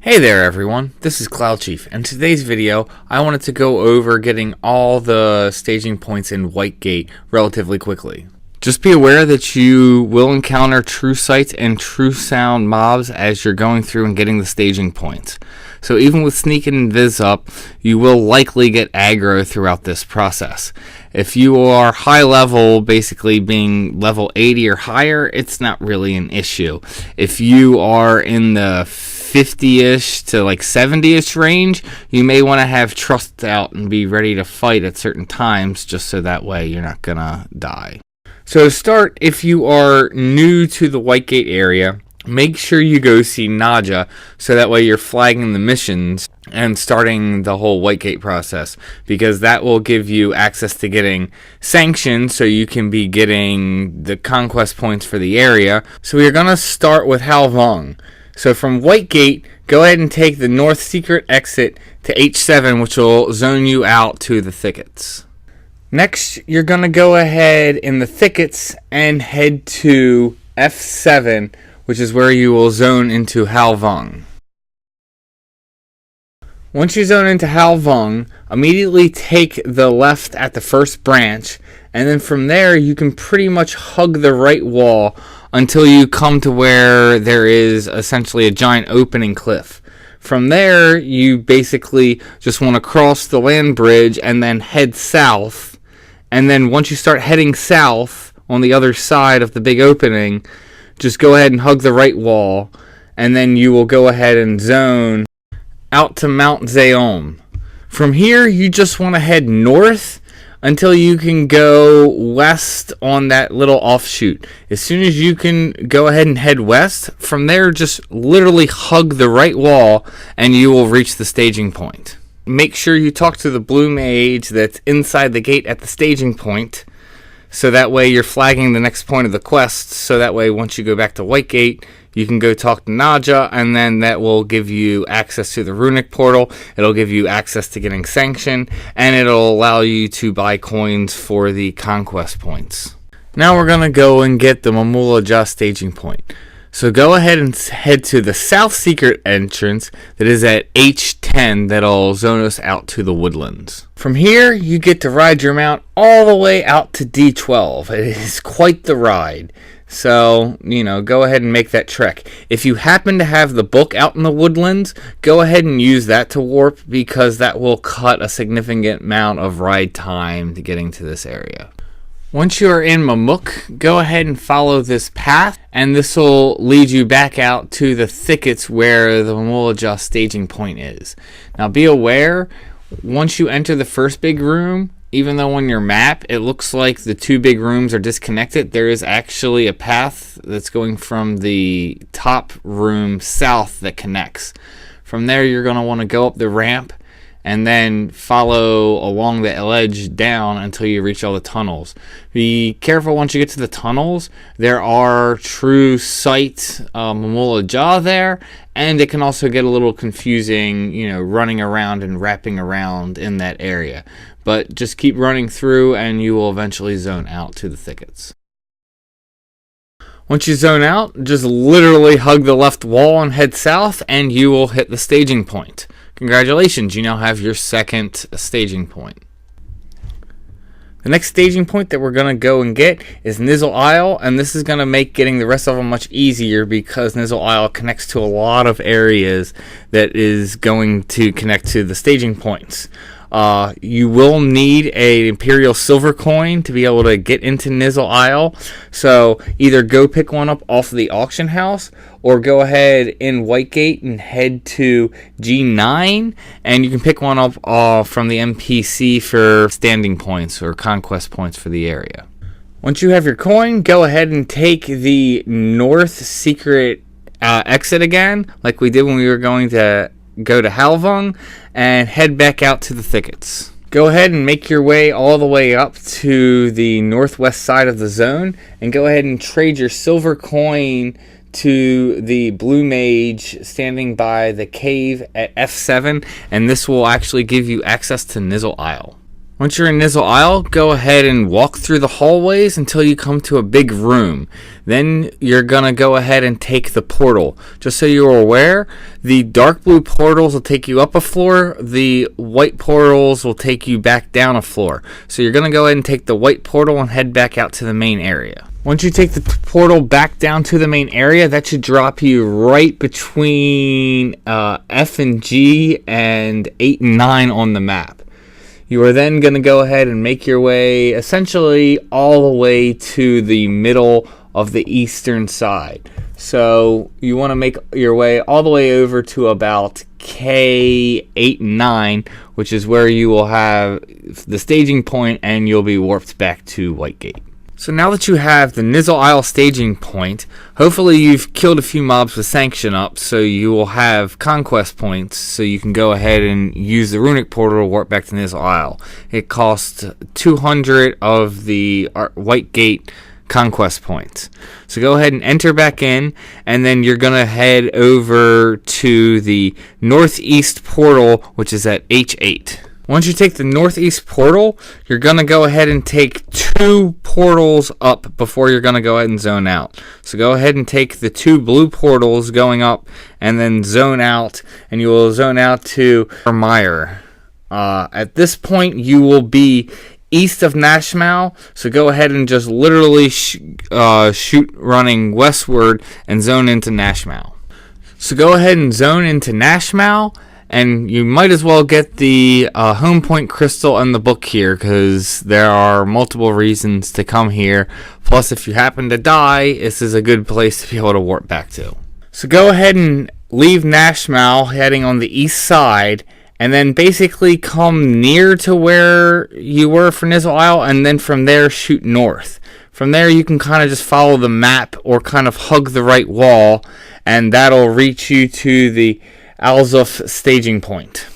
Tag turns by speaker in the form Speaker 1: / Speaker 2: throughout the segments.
Speaker 1: Hey there everyone, this is cloudchief, and in today's video I wanted to go over getting all the staging points in Whitegate relatively quickly. Just be aware that you will encounter true sights and true sound mobs as you're going through and getting the staging points. So even with sneak and invis up, you will likely get aggro throughout this process. If you are high level, basically being level 80 or higher, it's not really an issue. If you are in the 50-ish to like 70-ish range, you may want to have trust out and be ready to fight at certain times, just so that way you're not gonna die. So to start, if you are new to the Whitegate area, make sure you go see Naja, so that way you're flagging the missions and starting the whole Whitegate process, because that will give you access to getting sanctions, so you can be getting the conquest points for the area. So we're going to start with Halvong. So from Whitegate, go ahead and take the north secret exit to H7, which will zone you out to the thickets. Next, you're going to go ahead in the thickets and head to F7, which is where you will zone into Halvong. Once you zone into Halvong, immediately take the left at the first branch, and then from there you can pretty much hug the right wall until you come to where there is essentially a giant opening cliff. From there, you basically just want to cross the land bridge and then head south. And then once you start heading south on the other side of the big opening, just go ahead and hug the right wall, and then you will go ahead and zone out to Mount Zeom. From here, you just want to head north until you can go west on that little offshoot. As soon as you can go ahead and head west, from there just literally hug the right wall and you will reach the staging point. Make sure you talk to the blue mage that's inside the gate at the staging point, so that way you're flagging the next point of the quest, so that way once you go back to Whitegate, you can go talk to Naja, and then that will give you access to the runic portal. It'll give you access to getting sanction, and it'll allow you to buy coins for the conquest points. Now we're going to go and get the Mamulaja staging point. So go ahead and head to the south secret entrance that is at H10, that'll zone us out to the woodlands. From here, you get to ride your mount all the way out to D12. It is quite the ride. So, go ahead and make that trek. If you happen to have the book out in the woodlands, go ahead and use that to warp, because that will cut a significant amount of ride time to getting to this area. Once you are in Mamuk, go ahead and follow this path, and this will lead you back out to the thickets where the Mamulaja staging point is. Now be aware, once you enter the first big room, even though on your map it looks like the two big rooms are disconnected, there is actually a path that's going from the top room south that connects. From there, you're going to want to go up the ramp and then follow along the ledge down until you reach all the tunnels. Be careful once you get to the tunnels. There are true sight Mamulaja there, and it can also get a little confusing, running around and wrapping around in that area. But just keep running through and you will eventually zone out to the thickets. Once you zone out, just literally hug the left wall and head south, and you will hit the staging point. Congratulations, you now have your second staging point. The next staging point that we're going to go and get is Nizzle Isle, and this is going to make getting the rest of them much easier, because Nizzle Isle connects to a lot of areas that is going to connect to the staging points. You will need an Imperial Silver coin to be able to get into Nizzle Isle, so either go pick one up off of the auction house, or go ahead in Whitegate and head to G9, and you can pick one up from the NPC for standing points or conquest points for the area. Once you have your coin, go ahead and take the north secret exit again, like we did when we were going to go to Halvong, and head back out to the thickets. Go ahead and make your way all the way up to the northwest side of the zone, and go ahead and trade your silver coin to the blue mage standing by the cave at F7, and this will actually give you access to Nizzle Isle. Once you're in Nizzle Isle, go ahead and walk through the hallways until you come to a big room. Then you're going to go ahead and take the portal. Just so you're aware, the dark blue portals will take you up a floor. The white portals will take you back down a floor. So you're going to go ahead and take the white portal and head back out to the main area. Once you take the portal back down to the main area, that should drop you right between F and G and 8 and 9 on the map. You are then going to go ahead and make your way essentially all the way to the middle of the eastern side. So you want to make your way all the way over to about K8 and 9, which is where you will have the staging point and you'll be warped back to Whitegate. So now that you have the Nizzle Isle staging point, hopefully you've killed a few mobs with Sanction up, so you will have conquest points, so you can go ahead and use the runic portal to warp back to Nizzle Isle. It costs 200 of the Whitegate conquest points. So go ahead and enter back in, and then you're going to head over to the northeast portal, which is at H8. Once you take the northeast portal, you're going to go ahead and take 2 portals up before you're going to go ahead and zone out. So go ahead and take the 2 blue portals going up and then zone out, and you will zone out to Mire. At this point, you will be east of Nashmau, so go ahead and just literally shoot running westward and zone into Nashmau. So go ahead and zone into Nashmau, and you might as well get the home point crystal and the book here, because there are multiple reasons to come here. Plus, if you happen to die, this is a good place to be able to warp back to. So go ahead and leave Nashmau heading on the east side, and then basically come near to where you were for Nizzle Isle, and then from there shoot north. From there you can kind of just follow the map or kind of hug the right wall, and that'll reach you to the Alzuf staging point.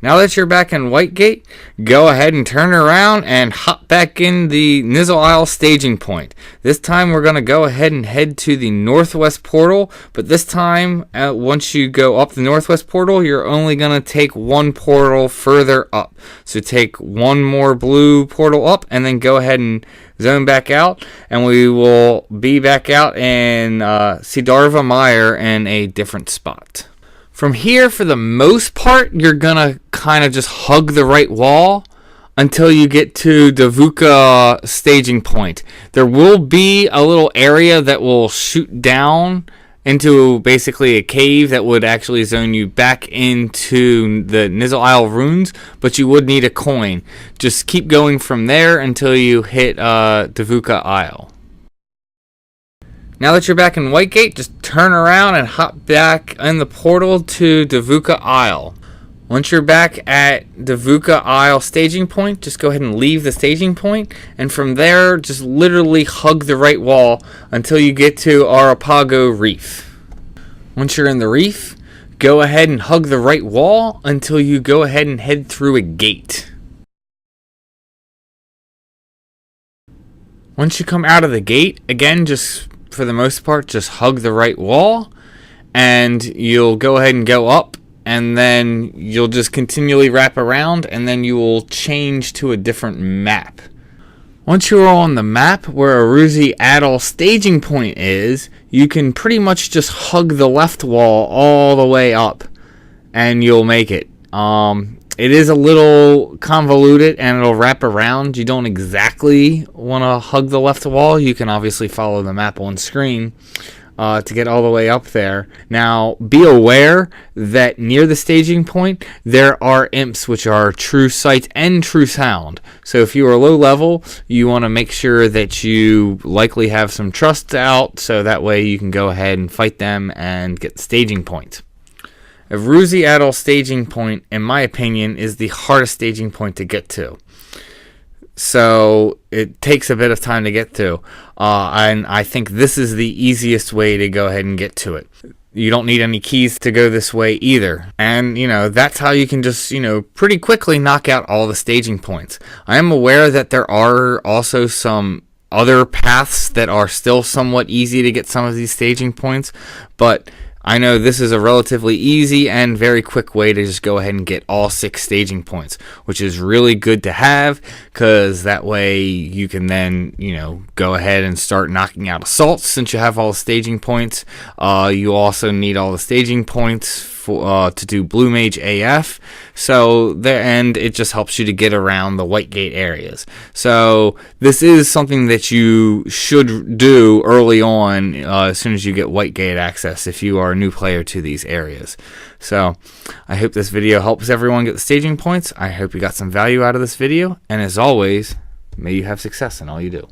Speaker 1: Now that you're back in Whitegate, go ahead and turn around and hop back in the Nizzle Isle staging point. This time we're going to go ahead and head to the northwest portal, but this time once you go up the northwest portal, you're only going to take 1 portal further up. So take 1 more blue portal up and then go ahead and zone back out, and we will be back out in Sidarva Mire in a different spot. From here, for the most part, you're going to kind of just hug the right wall until you get to Davuka staging point. There will be a little area that will shoot down into basically a cave that would actually zone you back into the Nizzle Isle runes, but you would need a coin. Just keep going from there until you hit Davuka Isle. Now that you're back in Whitegate, just turn around and hop back in the portal to Davuka Isle. Once you're back at Davuka Isle staging point, just go ahead and leave the staging point, and from there, just literally hug the right wall until you get to Arapago Reef. Once you're in the reef, go ahead and hug the right wall until you go ahead and head through a gate. Once you come out of the gate, again, just for the most part, just hug the right wall, and you'll go ahead and go up, and then you'll just continually wrap around, and then you will change to a different map. Once you're on the map where Aruzi Adol staging point is, you can pretty much just hug the left wall all the way up, and you'll make it. It is a little convoluted and it'll wrap around. You don't exactly want to hug the left wall. You can obviously follow the map on screen to get all the way up there. Now, be aware that near the staging point, there are imps, which are true sight and true sound. So if you are low level, you want to make sure that you likely have some trust out, so that way you can go ahead and fight them and get the staging point. Aruzi Adol staging point, in my opinion, is the hardest staging point to get to. So it takes a bit of time to get to. And I think this is the easiest way to go ahead and get to it. You don't need any keys to go this way either. And, that's how you can just, pretty quickly knock out all the staging points. I am aware that there are also some other paths that are still somewhat easy to get some of these staging points, but I know this is a relatively easy and very quick way to just go ahead and get all 6 staging points, which is really good to have, because that way you can then, go ahead and start knocking out assaults since you have all the staging points. You also need all the staging points to do Blue Mage AF, and it just helps you to get around the White Gate areas. So this is something that you should do early on, as soon as you get White Gate access, if you are a new player to these areas. So I hope this video helps everyone get the staging points. I hope you got some value out of this video, and as always, may you have success in all you do.